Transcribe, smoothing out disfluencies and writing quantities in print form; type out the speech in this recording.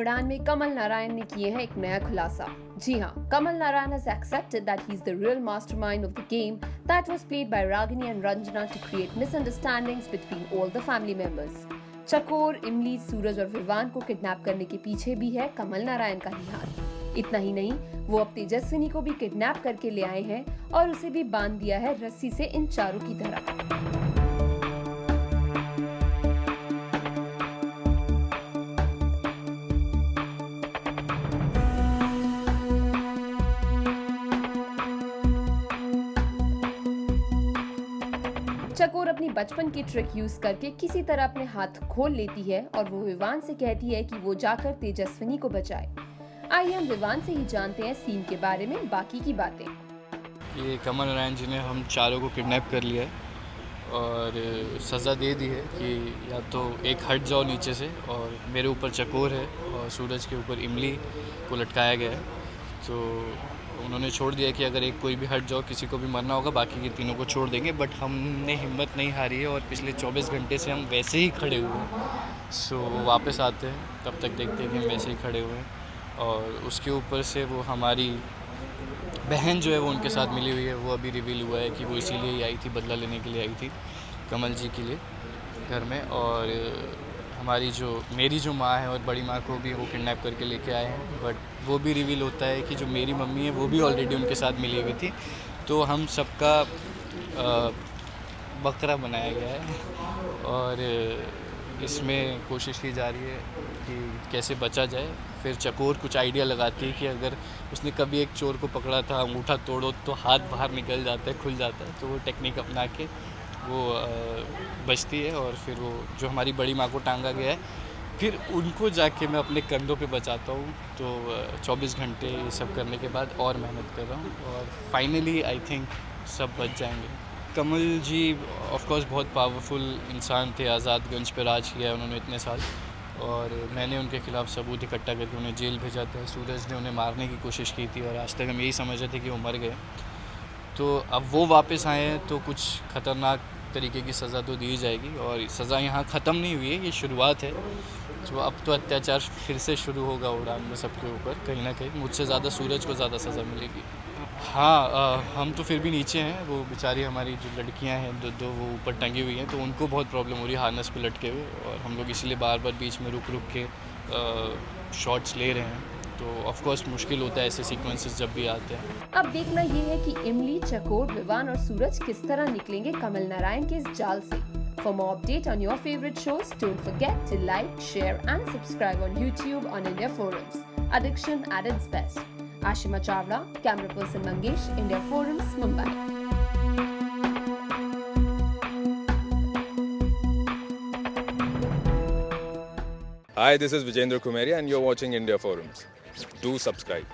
उड़ान में कमल नारायण ने किए हैं एक नया खुलासा। जी हाँ, Kamal Narayan has accepted that he is the real mastermind of the game that was played by Ragini and Ranjana to create misunderstandings between all the family members. चकोर, इमली, सूरज और विवान को किडनैप करने के पीछे भी है कमल नारायण का ही हाथ। इतना ही नहीं, वो अब तेजस्विनी को भी किडनैप करके ले आए हैं और उसे भी बांध दिया है रस्सी से इन चारों की तरह। चकोर अपनी बचपन की ट्रिक यूज करके किसी तरह अपने हाथ खोल लेती है और वो विवान से कहती है कि वो जाकर तेजस्विनी को बचाए। आइए हम विवान से ही जानते हैं सीन के बारे में बाकी की बातें। ये कमल नारायण जी ने हम चारों को किडनैप कर लिया है और सज़ा दे दी है कि या तो एक हट जाओ नीचे से, और मेरे ऊपर चकोर है और सूरज के ऊपर इमली को लटकाया गया है। तो उन्होंने छोड़ दिया कि अगर एक कोई भी हट जाओ, किसी को भी मरना होगा, बाकी के तीनों को छोड़ देंगे। बट हमने हिम्मत नहीं हारी है और पिछले 24 घंटे से हम वैसे ही खड़े हुए हैं। सो वापस आते हैं, तब तक देखते हैं कि हम वैसे ही खड़े हुए हैं। और उसके ऊपर से वो हमारी बहन जो है वो उनके साथ मिली हुई है। वो अभी रिवील हुआ है कि वो इसीलिए ही आई थी, बदला लेने के लिए आई थी कमल जी के लिए घर में। और मेरी जो माँ है और बड़ी माँ को भी वो किडनैप करके लेके आए हैं। बट वो भी रिवील होता है कि जो मेरी मम्मी है वो भी ऑलरेडी उनके साथ मिली हुई थी। तो हम सबका बकरा बनाया गया है और इसमें कोशिश की जा रही है कि कैसे बचा जाए। फिर चकोर कुछ आइडिया लगाती है कि अगर उसने कभी एक चोर को पकड़ा था, अंगूठा तोड़ो तो हाथ बाहर निकल जाता है, खुल जाता है। तो वो टेक्निक अपना के वो बचती है और फिर वो जो हमारी बड़ी माँ को टांगा गया है, फिर उनको जाके मैं अपने कंधों पे बचाता हूँ। तो 24 घंटे ये सब करने के बाद और मेहनत कर रहा हूँ और फाइनली आई थिंक सब बच जाएंगे। कमल जी ऑफ कोर्स बहुत पावरफुल इंसान थे, आज़ादगंज पे राज किया है उन्होंने इतने साल, और मैंने उनके खिलाफ सबूत इकट्ठा करके उन्हें जेल भेजा था। सूरज ने उन्हें मारने की कोशिश की थी और आज तक हम यही समझ रहे थे कि वो मर गए। तो अब वो वापस आए हैं तो कुछ ख़तरनाक तरीके की सज़ा तो दी जाएगी। और सज़ा यहाँ ख़त्म नहीं हुई है, ये शुरुआत है। तो अब तो अत्याचार फिर से शुरू होगा उड़ान में सबके ऊपर, कहीं ना कहीं मुझसे ज़्यादा सूरज को ज़्यादा सज़ा मिलेगी। हाँ, हम तो फिर भी नीचे हैं। वो बेचारी हमारी जो लड़कियां हैं दो वो ऊपर टंगी हुई हैं, तो उनको बहुत प्रॉब्लम हो रही है हार्नेस पे लटके हुए। और हम लोग इसीलिए बार बार बीच में रुक के शॉट्स ले रहे हैं। तो ऑफ कोर्स मुश्किल होता है ऐसे सीक्वेंसेस जब भी आते हैं। अब देखना ये है कि इमली, चकोर, विवान और सूरज किस तरह निकलेंगे कमल नारायण के इस जाल से। For more update on your favorite shows, don't forget to like, share and subscribe on YouTube on India Forums. Addiction at its best. Ashima Chawla, camera person Mangesh, India Forums, Mumbai. Hi, this is Vijendra Kumaria and you're watching India Forums. Do subscribe.